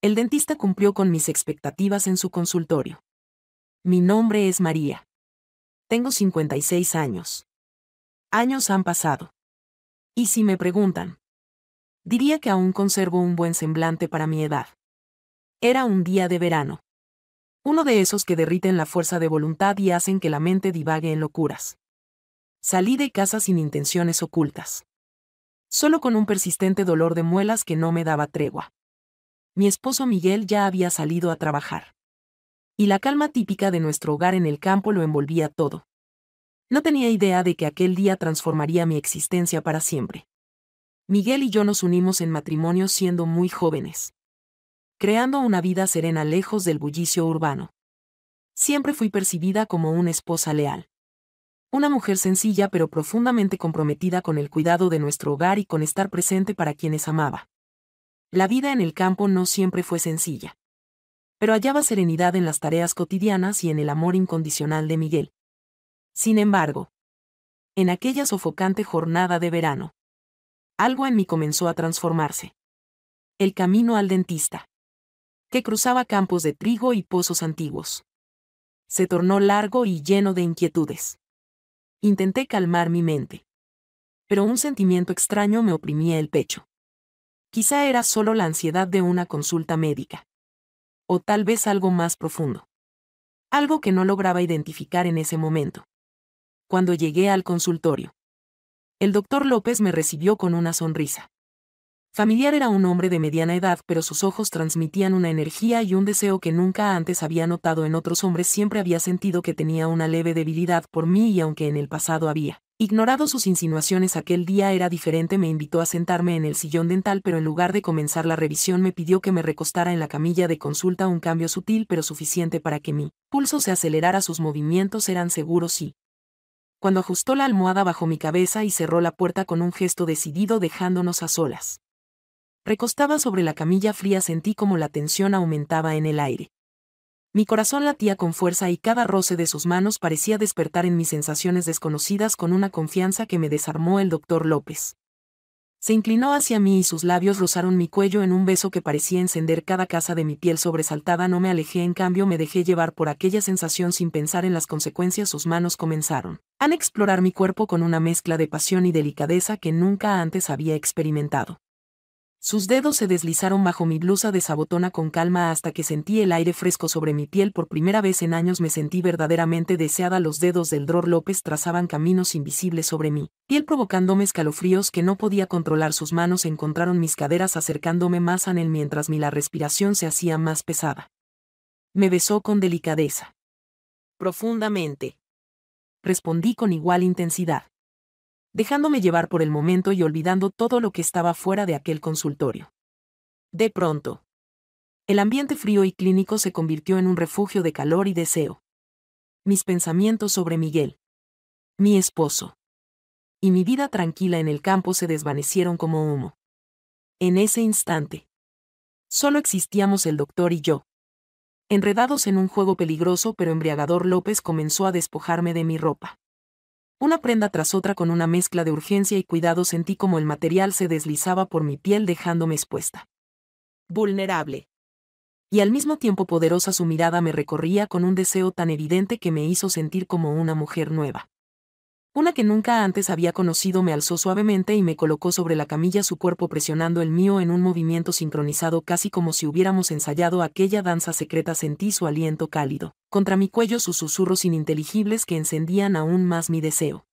El dentista cumplió con mis expectativas en su consultorio. Mi nombre es María. Tengo 56 años. Años han pasado. Y si me preguntan, diría que aún conservo un buen semblante para mi edad. Era un día de verano. Uno de esos que derriten la fuerza de voluntad y hacen que la mente divague en locuras. Salí de casa sin intenciones ocultas. Solo con un persistente dolor de muelas que no me daba tregua. Mi esposo Miguel ya había salido a trabajar. Y la calma típica de nuestro hogar en el campo lo envolvía todo. No tenía idea de que aquel día transformaría mi existencia para siempre. Miguel y yo nos unimos en matrimonio siendo muy jóvenes, creando una vida serena lejos del bullicio urbano. Siempre fui percibida como una esposa leal. Una mujer sencilla pero profundamente comprometida con el cuidado de nuestro hogar y con estar presente para quienes amaba. La vida en el campo no siempre fue sencilla. Pero hallaba serenidad en las tareas cotidianas y en el amor incondicional de Miguel. Sin embargo, en aquella sofocante jornada de verano, algo en mí comenzó a transformarse. El camino al dentista, que cruzaba campos de trigo y pozos antiguos, se tornó largo y lleno de inquietudes. Intenté calmar mi mente, pero un sentimiento extraño me oprimía el pecho. Quizá era solo la ansiedad de una consulta médica. O tal vez algo más profundo. Algo que no lograba identificar en ese momento. Cuando llegué al consultorio, el doctor López me recibió con una sonrisa. Familiar, era un hombre de mediana edad, pero sus ojos transmitían una energía y un deseo que nunca antes había notado en otros hombres. Siempre había sentido que tenía una leve debilidad por mí y aunque en el pasado había ignorado sus insinuaciones, aquel día era diferente. Me invitó a sentarme en el sillón dental, pero en lugar de comenzar la revisión me pidió que me recostara en la camilla de consulta. Un cambio sutil pero suficiente para que mi pulso se acelerara. Sus movimientos eran seguros y, cuando ajustó la almohada bajo mi cabeza y cerró la puerta con un gesto decidido dejándonos a solas, recostada sobre la camilla fría, sentí como la tensión aumentaba en el aire. Mi corazón latía con fuerza y cada roce de sus manos parecía despertar en mí sensaciones desconocidas con una confianza que me desarmó. El doctor López se inclinó hacia mí y sus labios rozaron mi cuello en un beso que parecía encender cada casa de mi piel. Sobresaltada no me alejé, en cambio me dejé llevar por aquella sensación sin pensar en las consecuencias. Sus manos comenzaron a explorar mi cuerpo con una mezcla de pasión y delicadeza que nunca antes había experimentado. Sus dedos se deslizaron bajo mi blusa de sabotona con calma hasta que sentí el aire fresco sobre mi piel. Por primera vez en años me sentí verdaderamente deseada. Los dedos del Dr. López trazaban caminos invisibles sobre mi piel, provocándome escalofríos que no podía controlar. Sus manos encontraron mis caderas acercándome más a él mientras la respiración se hacía más pesada. Me besó con delicadeza. Profundamente. Respondí con igual intensidad, dejándome llevar por el momento y olvidando todo lo que estaba fuera de aquel consultorio. De pronto, el ambiente frío y clínico se convirtió en un refugio de calor y deseo. Mis pensamientos sobre Miguel, mi esposo, y mi vida tranquila en el campo se desvanecieron como humo. En ese instante, solo existíamos el doctor y yo, enredados en un juego peligroso pero embriagador. López comenzó a despojarme de mi ropa. Una prenda tras otra, con una mezcla de urgencia y cuidado. Sentí como el material se deslizaba por mi piel dejándome expuesta, vulnerable. Y al mismo tiempo poderosa. Su mirada me recorría con un deseo tan evidente que me hizo sentir como una mujer nueva. Una que nunca antes había conocido. Me alzó suavemente y me colocó sobre la camilla, su cuerpo presionando el mío en un movimiento sincronizado, casi como si hubiéramos ensayado aquella danza secreta. Sentí su aliento cálido contra mi cuello, sus susurros ininteligibles que encendían aún más mi deseo.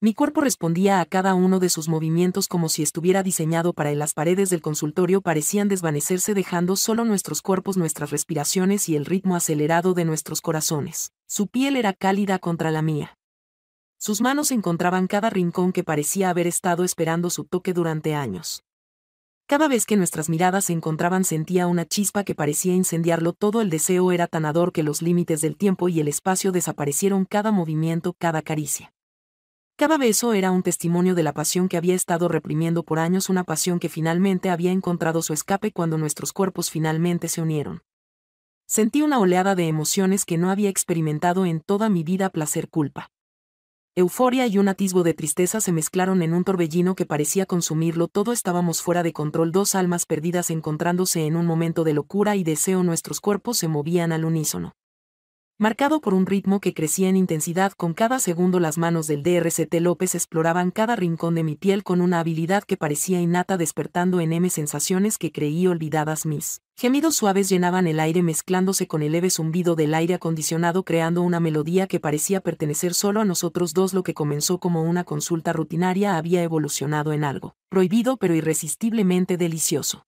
Mi cuerpo respondía a cada uno de sus movimientos como si estuviera diseñado para él. Las paredes del consultorio parecían desvanecerse, dejando solo nuestros cuerpos, nuestras respiraciones y el ritmo acelerado de nuestros corazones. Su piel era cálida contra la mía. Sus manos encontraban cada rincón que parecía haber estado esperando su toque durante años. Cada vez que nuestras miradas se encontraban sentía una chispa que parecía incendiarlo todo. El deseo era tan ardor que los límites del tiempo y el espacio desaparecieron. Cada movimiento, cada caricia, cada beso era un testimonio de la pasión que había estado reprimiendo por años, una pasión que finalmente había encontrado su escape cuando nuestros cuerpos finalmente se unieron. Sentí una oleada de emociones que no había experimentado en toda mi vida: placer, culpa, Euforia y un atisbo de tristeza se mezclaron en un torbellino que parecía consumirlo todo. Estábamos fuera de control, dos almas perdidas encontrándose en un momento de locura y deseo. Nuestros cuerpos se movían al unísono, marcado por un ritmo que crecía en intensidad con cada segundo. Las manos del Dr. López exploraban cada rincón de mi piel con una habilidad que parecía innata, despertando en mí sensaciones que creí olvidadas. Mis gemidos suaves llenaban el aire mezclándose con el leve zumbido del aire acondicionado, creando una melodía que parecía pertenecer solo a nosotros dos. Lo que comenzó como una consulta rutinaria había evolucionado en algo prohibido pero irresistiblemente delicioso.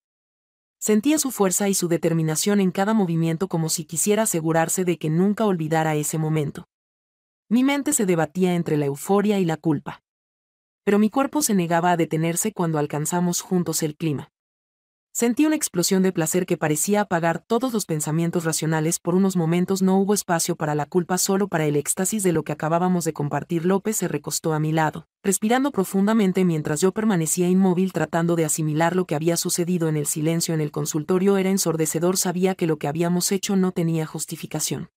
Sentía su fuerza y su determinación en cada movimiento, como si quisiera asegurarse de que nunca olvidara ese momento. Mi mente se debatía entre la euforia y la culpa, pero mi cuerpo se negaba a detenerse cuando alcanzamos juntos el clima. Sentí una explosión de placer que parecía apagar todos los pensamientos racionales. Por unos momentos no hubo espacio para la culpa, solo para el éxtasis de lo que acabábamos de compartir. López se recostó a mi lado, respirando profundamente mientras yo permanecía inmóvil, tratando de asimilar lo que había sucedido. En el silencio en el consultorio era ensordecedor. Sabía que lo que habíamos hecho no tenía justificación,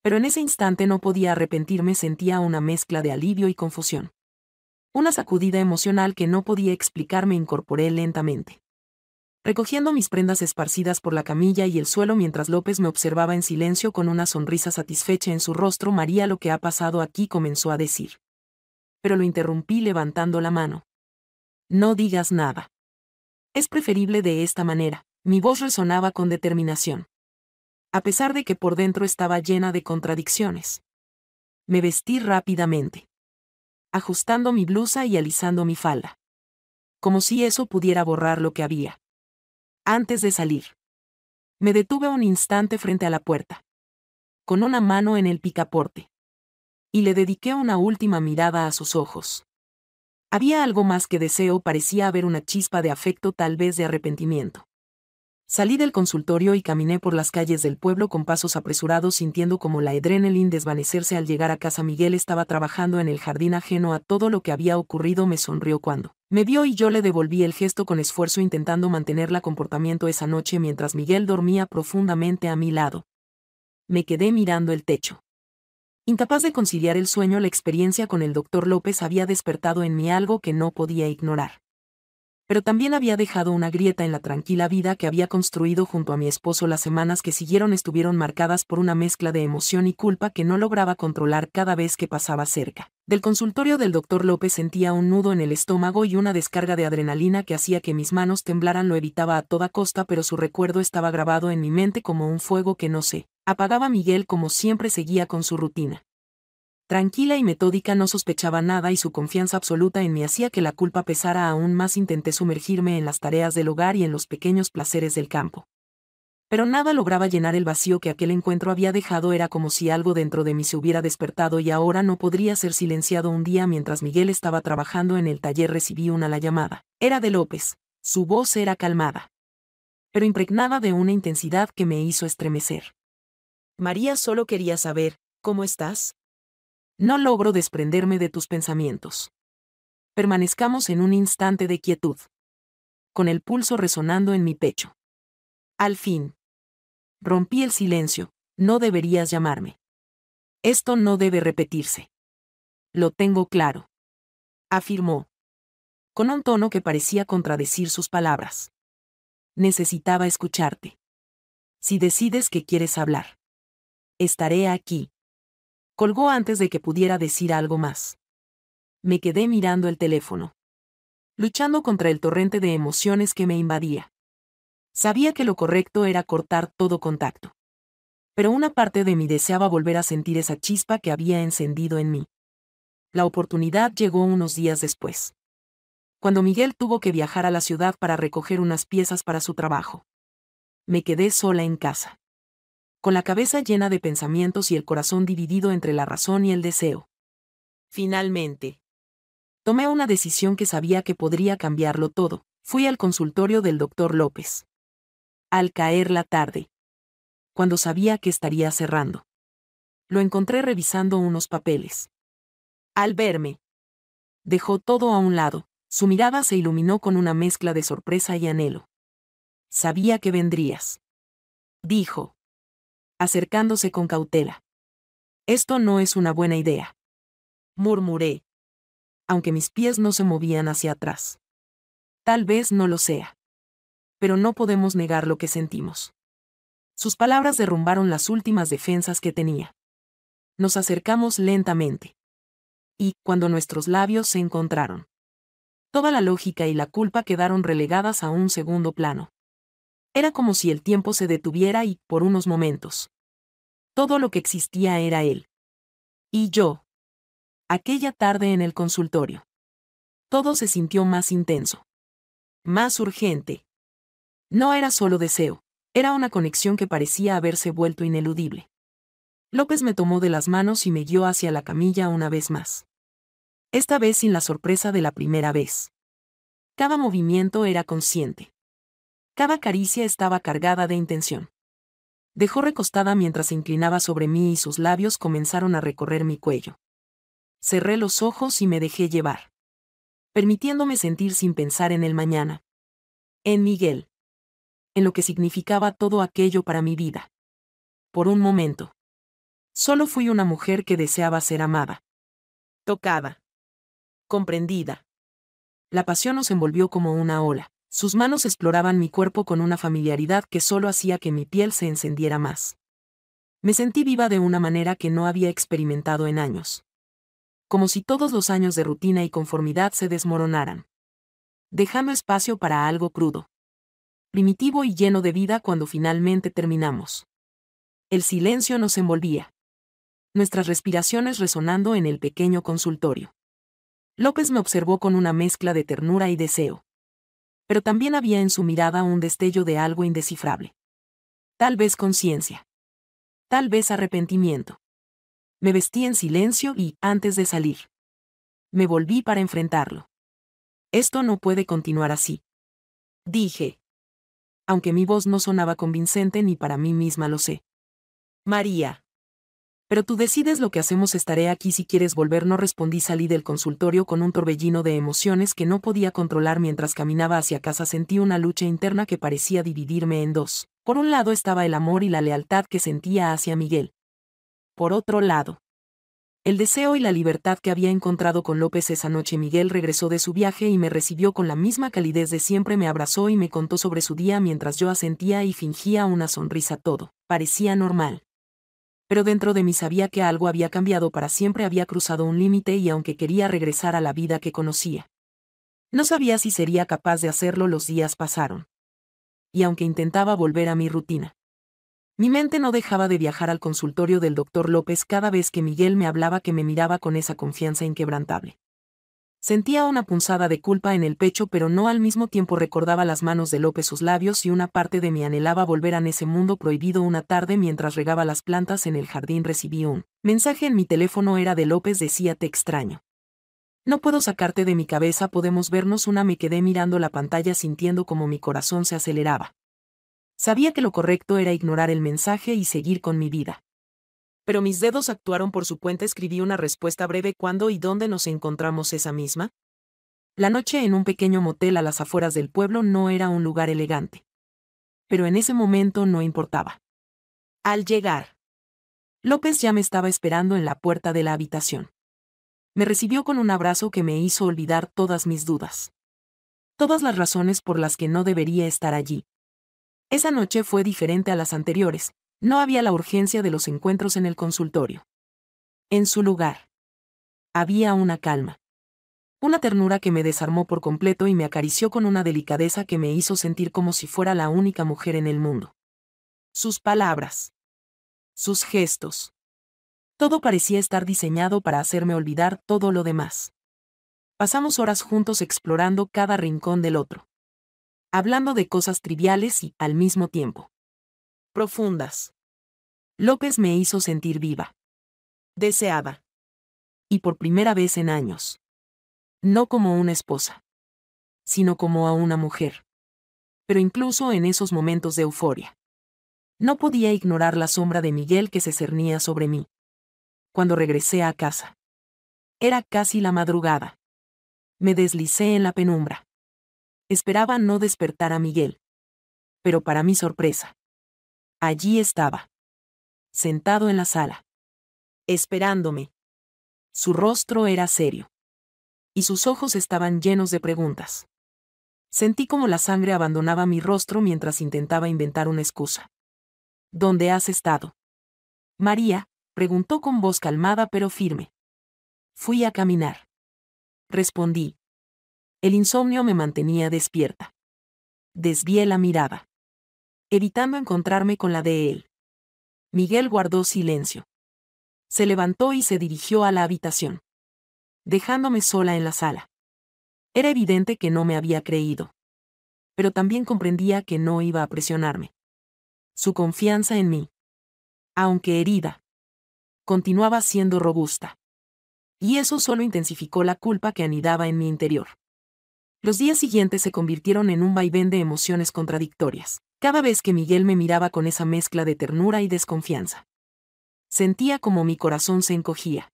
pero en ese instante no podía arrepentirme. Sentía una mezcla de alivio y confusión, una sacudida emocional que no podía explicar. Me incorporé lentamente, recogiendo mis prendas esparcidas por la camilla y el suelo, mientras López me observaba en silencio con una sonrisa satisfecha en su rostro. María, lo que ha pasado aquí, comenzó a decir. Pero lo interrumpí levantando la mano. No digas nada. Es preferible de esta manera. Mi voz resonaba con determinación, a pesar de que por dentro estaba llena de contradicciones. Me vestí rápidamente, ajustando mi blusa y alisando mi falda, como si eso pudiera borrar lo que había. Antes de salir, me detuve un instante frente a la puerta, con una mano en el picaporte, y le dediqué una última mirada a sus ojos. Había algo más que deseo, parecía haber una chispa de afecto, tal vez de arrepentimiento. Salí del consultorio y caminé por las calles del pueblo con pasos apresurados, sintiendo como la adrenalina desvanecerse. Al llegar a casa, Miguel estaba trabajando en el jardín, ajeno a todo lo que había ocurrido. Me sonrió cuando me vio y yo le devolví el gesto con esfuerzo, intentando mantener la comportamiento. Esa noche, mientras Miguel dormía profundamente a mi lado, me quedé mirando el techo, incapaz de conciliar el sueño. La experiencia con el Dr. López había despertado en mí algo que no podía ignorar, pero también había dejado una grieta en la tranquila vida que había construido junto a mi esposo. Las semanas que siguieron estuvieron marcadas por una mezcla de emoción y culpa que no lograba controlar. Cada vez que pasaba cerca del consultorio del Dr. López sentía un nudo en el estómago y una descarga de adrenalina que hacía que mis manos temblaran. Lo evitaba a toda costa, pero su recuerdo estaba grabado en mi mente como un fuego que no se apagaba. Miguel, como siempre, seguía con su rutina tranquila y metódica. No sospechaba nada y su confianza absoluta en mí hacía que la culpa pesara aún más. Intenté sumergirme en las tareas del hogar y en los pequeños placeres del campo, pero nada lograba llenar el vacío que aquel encuentro había dejado. Era como si algo dentro de mí se hubiera despertado y ahora no podría ser silenciado. Un día, mientras Miguel estaba trabajando en el taller, recibí la llamada. Era de López. Su voz era calmada, pero impregnada de una intensidad que me hizo estremecer. María, solo quería saber, ¿cómo estás? No logro desprenderme de tus pensamientos. Permanezcamos en un instante de quietud, con el pulso resonando en mi pecho. Al fin, rompí el silencio. No deberías llamarme. Esto no debe repetirse. Lo tengo claro, afirmó, con un tono que parecía contradecir sus palabras. Necesitaba escucharte. Si decides que quieres hablar, estaré aquí. Colgó antes de que pudiera decir algo más. Me quedé mirando el teléfono, luchando contra el torrente de emociones que me invadía. Sabía que lo correcto era cortar todo contacto, pero una parte de mí deseaba volver a sentir esa chispa que había encendido en mí. La oportunidad llegó unos días después, cuando Miguel tuvo que viajar a la ciudad para recoger unas piezas para su trabajo. Me quedé sola en casa, con la cabeza llena de pensamientos y el corazón dividido entre la razón y el deseo. Finalmente, tomé una decisión que sabía que podría cambiarlo todo. Fui al consultorio del Dr. López. Al caer la tarde, cuando sabía que estaría cerrando, lo encontré revisando unos papeles. Al verme, dejó todo a un lado. Su mirada se iluminó con una mezcla de sorpresa y anhelo. Sabía que vendrías, dijo, acercándose con cautela. Esto no es una buena idea. murmuré, aunque mis pies no se movían hacia atrás. Tal vez no lo sea. Pero no podemos negar lo que sentimos. Sus palabras derrumbaron las últimas defensas que tenía. Nos acercamos lentamente. Y, cuando nuestros labios se encontraron, toda la lógica y la culpa quedaron relegadas a un segundo plano. Era como si el tiempo se detuviera y, por unos momentos, todo lo que existía era él. Y yo. Aquella tarde en el consultorio. Todo se sintió más intenso. Más urgente. No era solo deseo, era una conexión que parecía haberse vuelto ineludible. López me tomó de las manos y me guió hacia la camilla una vez más. Esta vez sin la sorpresa de la primera vez. Cada movimiento era consciente. Cada caricia estaba cargada de intención. Dejó recostada mientras se inclinaba sobre mí y sus labios comenzaron a recorrer mi cuello. Cerré los ojos y me dejé llevar, permitiéndome sentir sin pensar en el mañana. En Miguel. En lo que significaba todo aquello para mi vida. Por un momento. Solo fui una mujer que deseaba ser amada. Tocada. Comprendida. La pasión nos envolvió como una ola. Sus manos exploraban mi cuerpo con una familiaridad que solo hacía que mi piel se encendiera más. Me sentí viva de una manera que no había experimentado en años. Como si todos los años de rutina y conformidad se desmoronaran, dejando espacio para algo crudo, primitivo y lleno de vida cuando finalmente terminamos. El silencio nos envolvía. Nuestras respiraciones resonando en el pequeño consultorio. López me observó con una mezcla de ternura y deseo. Pero también había en su mirada un destello de algo indescifrable. Tal vez conciencia. Tal vez arrepentimiento. Me vestí en silencio y, antes de salir, me volví para enfrentarlo. Esto no puede continuar así. Dije. Aunque mi voz no sonaba convincente ni para mí misma lo sé. María. Pero tú decides lo que hacemos, estaré aquí si quieres volver, no respondí. Salí del consultorio con un torbellino de emociones que no podía controlar. Mientras caminaba hacia casa sentí una lucha interna que parecía dividirme en dos. Por un lado estaba el amor y la lealtad que sentía hacia Miguel. Por otro lado, el deseo y la libertad que había encontrado con López esa noche. Miguel regresó de su viaje y me recibió con la misma calidez de siempre. Me abrazó y me contó sobre su día mientras yo asentía y fingía una sonrisa. Todo parecía normal. Pero dentro de mí sabía que algo había cambiado para siempre. Había cruzado un límite y aunque quería regresar a la vida que conocía, no sabía si sería capaz de hacerlo. Los días pasaron. Y aunque intentaba volver a mi rutina, mi mente no dejaba de viajar al consultorio del doctor López cada vez que Miguel me hablaba, que me miraba con esa confianza inquebrantable. Sentía una punzada de culpa en el pecho, pero no al mismo tiempo. Recordaba las manos de López, sus labios, y una parte de mí anhelaba volver a ese mundo prohibido. Una tarde, mientras regaba las plantas en el jardín, recibí un mensaje en mi teléfono. Era de López. Decía: te extraño. No puedo sacarte de mi cabeza, podemos vernos. Me quedé mirando la pantalla sintiendo como mi corazón se aceleraba. Sabía que lo correcto era ignorar el mensaje y seguir con mi vida. Pero mis dedos actuaron por su cuenta. Escribí una respuesta breve: ¿cuándo y dónde nos encontramos esa misma? La noche en un pequeño motel a las afueras del pueblo. No era un lugar elegante. Pero en ese momento no importaba. Al llegar, López ya me estaba esperando en la puerta de la habitación. Me recibió con un abrazo que me hizo olvidar todas mis dudas. Todas las razones por las que no debería estar allí. Esa noche fue diferente a las anteriores. No había la urgencia de los encuentros en el consultorio. En su lugar, había una calma. Una ternura que me desarmó por completo y me acarició con una delicadeza que me hizo sentir como si fuera la única mujer en el mundo. Sus palabras. Sus gestos. Todo parecía estar diseñado para hacerme olvidar todo lo demás. Pasamos horas juntos explorando cada rincón del otro. Hablando de cosas triviales y, al mismo tiempo, profundas. López me hizo sentir viva. Deseada. Y por primera vez en años. No como una esposa, sino como a una mujer. Pero incluso en esos momentos de euforia, no podía ignorar la sombra de Miguel que se cernía sobre mí. Cuando regresé a casa, era casi la madrugada. Me deslicé en la penumbra. Esperaba no despertar a Miguel. Pero para mi sorpresa, allí estaba, sentado en la sala, esperándome. Su rostro era serio. Y sus ojos estaban llenos de preguntas. Sentí como la sangre abandonaba mi rostro mientras intentaba inventar una excusa. ¿Dónde has estado? María, preguntó con voz calmada pero firme. Fui a caminar. Respondí. El insomnio me mantenía despierta. Desvié la mirada, evitando encontrarme con la de él. Miguel guardó silencio. Se levantó y se dirigió a la habitación, dejándome sola en la sala. Era evidente que no me había creído. Pero también comprendía que no iba a presionarme. Su confianza en mí, aunque herida, continuaba siendo robusta. Y eso solo intensificó la culpa que anidaba en mi interior. Los días siguientes se convirtieron en un vaivén de emociones contradictorias, cada vez que Miguel me miraba con esa mezcla de ternura y desconfianza. Sentía como mi corazón se encogía.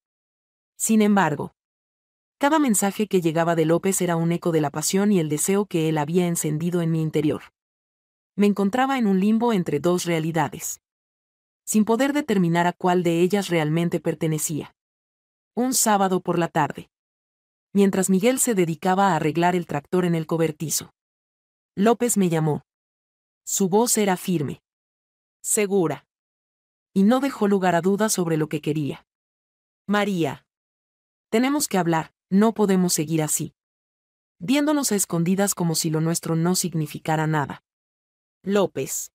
Sin embargo, cada mensaje que llegaba de López era un eco de la pasión y el deseo que él había encendido en mi interior. Me encontraba en un limbo entre dos realidades, sin poder determinar a cuál de ellas realmente pertenecía. Un sábado por la tarde, mientras Miguel se dedicaba a arreglar el tractor en el cobertizo, López me llamó. Su voz era firme, segura, y no dejó lugar a dudas sobre lo que quería. María, tenemos que hablar, no podemos seguir así. Viéndonos a escondidas como si lo nuestro no significara nada. López.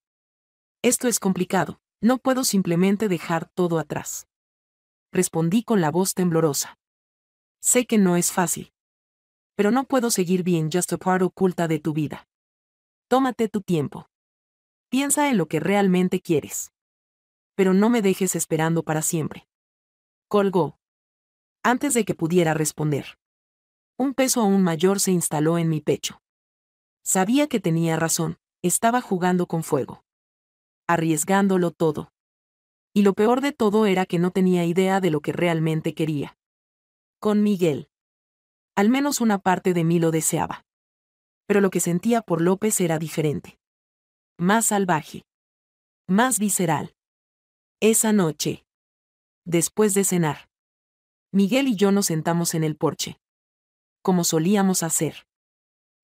Esto es complicado, no puedo simplemente dejar todo atrás. Respondí con la voz temblorosa. Sé que no es fácil. Pero no puedo seguir bien just a part oculta de tu vida. Tómate tu tiempo. Piensa en lo que realmente quieres. Pero no me dejes esperando para siempre. Colgó. Antes de que pudiera responder. Un peso aún mayor se instaló en mi pecho. Sabía que tenía razón, estaba jugando con fuego. Arriesgándolo todo. Y lo peor de todo era que no tenía idea de lo que realmente quería. Con Miguel. Al menos una parte de mí lo deseaba. Pero lo que sentía por López era diferente. Más salvaje. Más visceral. Esa noche, después de cenar, Miguel y yo nos sentamos en el porche, como solíamos hacer.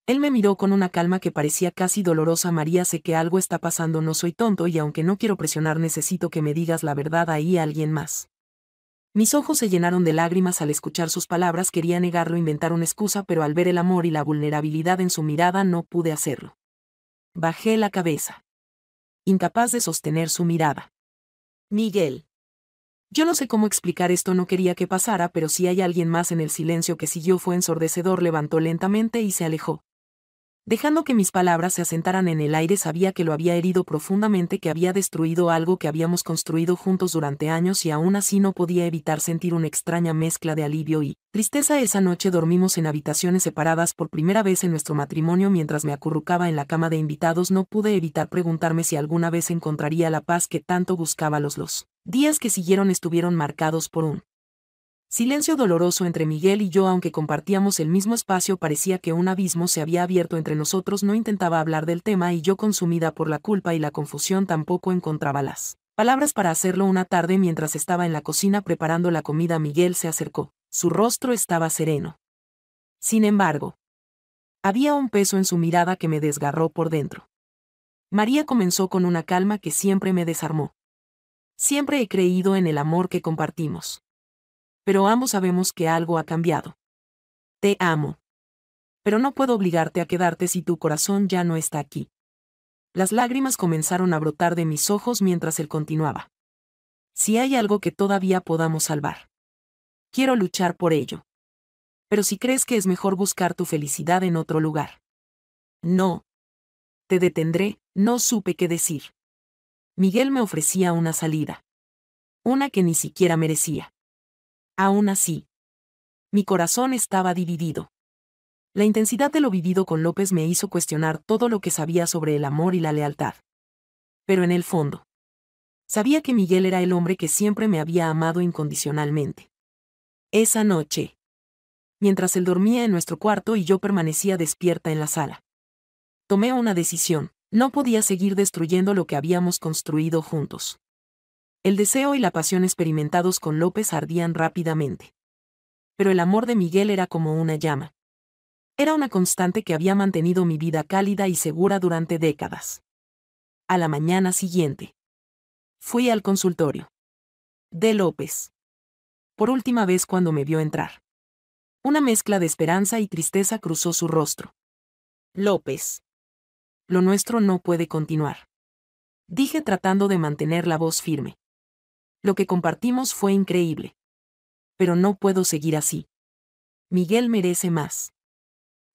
Él me miró con una calma que parecía casi dolorosa. María, sé que algo está pasando, no soy tonto y aunque no quiero presionar necesito que me digas la verdad. ¿Hay alguien más? Mis ojos se llenaron de lágrimas al escuchar sus palabras. Quería negarlo, inventar una excusa, pero al ver el amor y la vulnerabilidad en su mirada no pude hacerlo. Bajé la cabeza, incapaz de sostener su mirada. Miguel. Yo no sé cómo explicar esto, no quería que pasara, pero si hay alguien más. En el silencio que siguió fue ensordecedor. Levantó lentamente y se alejó, dejando que mis palabras se asentaran en el aire. Sabía que lo había herido profundamente, que había destruido algo que habíamos construido juntos durante años y aún así no podía evitar sentir una extraña mezcla de alivio y tristeza. Esa noche dormimos en habitaciones separadas por primera vez en nuestro matrimonio. Mientras me acurrucaba en la cama de invitados no pude evitar preguntarme si alguna vez encontraría la paz que tanto buscaba. Los días que siguieron estuvieron marcados por un silencio doloroso entre Miguel y yo. Aunque compartíamos el mismo espacio, parecía que un abismo se había abierto entre nosotros. No intentaba hablar del tema y yo, consumida por la culpa y la confusión, tampoco encontraba las palabras para hacerlo. Una tarde, mientras estaba en la cocina preparando la comida, Miguel se acercó. Su rostro estaba sereno. Sin embargo, había un peso en su mirada que me desgarró por dentro. María, comenzó con una calma que siempre me desarmó. Siempre he creído en el amor que compartimos. Pero ambos sabemos que algo ha cambiado. Te amo. Pero no puedo obligarte a quedarte si tu corazón ya no está aquí. Las lágrimas comenzaron a brotar de mis ojos mientras él continuaba. Si hay algo que todavía podamos salvar, quiero luchar por ello. Pero si crees que es mejor buscar tu felicidad en otro lugar, no. Te detendré. No supe qué decir. Miguel me ofrecía una salida. Una que ni siquiera merecía. Aún así, mi corazón estaba dividido. La intensidad de lo vivido con López me hizo cuestionar todo lo que sabía sobre el amor y la lealtad. Pero en el fondo, sabía que Miguel era el hombre que siempre me había amado incondicionalmente. Esa noche, mientras él dormía en nuestro cuarto y yo permanecía despierta en la sala, tomé una decisión. No podía seguir destruyendo lo que habíamos construido juntos. El deseo y la pasión experimentados con López ardían rápidamente. Pero el amor de Miguel era como una llama. Era una constante que había mantenido mi vida cálida y segura durante décadas. A la mañana siguiente. Fui al consultorio. D. López. Por última vez cuando me vio entrar. Una mezcla de esperanza y tristeza cruzó su rostro. López. Lo nuestro no puede continuar. Dije tratando de mantener la voz firme. Lo que compartimos fue increíble. Pero no puedo seguir así. Miguel merece más.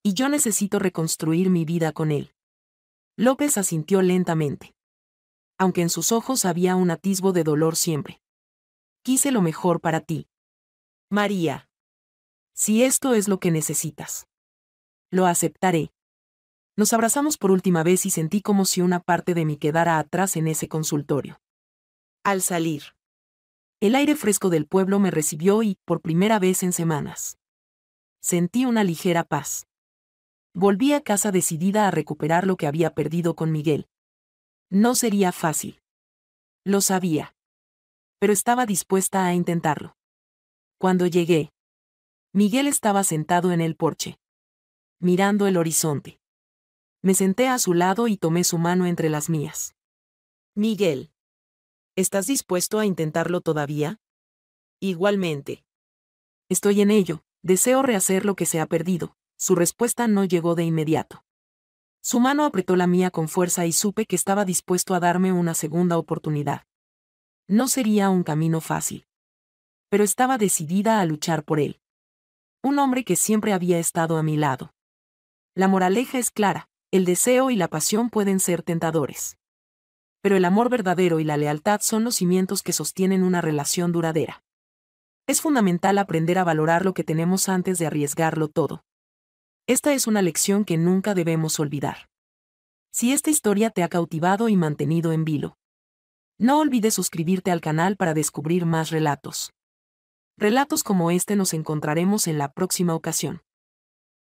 Y yo necesito reconstruir mi vida con él. López asintió lentamente. Aunque en sus ojos había un atisbo de dolor siempre. Quise lo mejor para ti. María. Si esto es lo que necesitas. Lo aceptaré. Nos abrazamos por última vez y sentí como si una parte de mí quedara atrás en ese consultorio. Al salir. El aire fresco del pueblo me recibió y, por primera vez en semanas, sentí una ligera paz. Volví a casa decidida a recuperar lo que había perdido con Miguel. No sería fácil. Lo sabía. Pero estaba dispuesta a intentarlo. Cuando llegué, Miguel estaba sentado en el porche, mirando el horizonte. Me senté a su lado y tomé su mano entre las mías. Miguel, ¿estás dispuesto a intentarlo todavía? Igualmente. Estoy en ello, deseo rehacer lo que se ha perdido. Su respuesta no llegó de inmediato. Su mano apretó la mía con fuerza y supe que estaba dispuesto a darme una segunda oportunidad. No sería un camino fácil. Pero estaba decidida a luchar por él. Un hombre que siempre había estado a mi lado. La moraleja es clara, el deseo y la pasión pueden ser tentadores. Pero el amor verdadero y la lealtad son los cimientos que sostienen una relación duradera. Es fundamental aprender a valorar lo que tenemos antes de arriesgarlo todo. Esta es una lección que nunca debemos olvidar. Si esta historia te ha cautivado y mantenido en vilo, no olvides suscribirte al canal para descubrir más relatos. Relatos como este nos encontraremos en la próxima ocasión.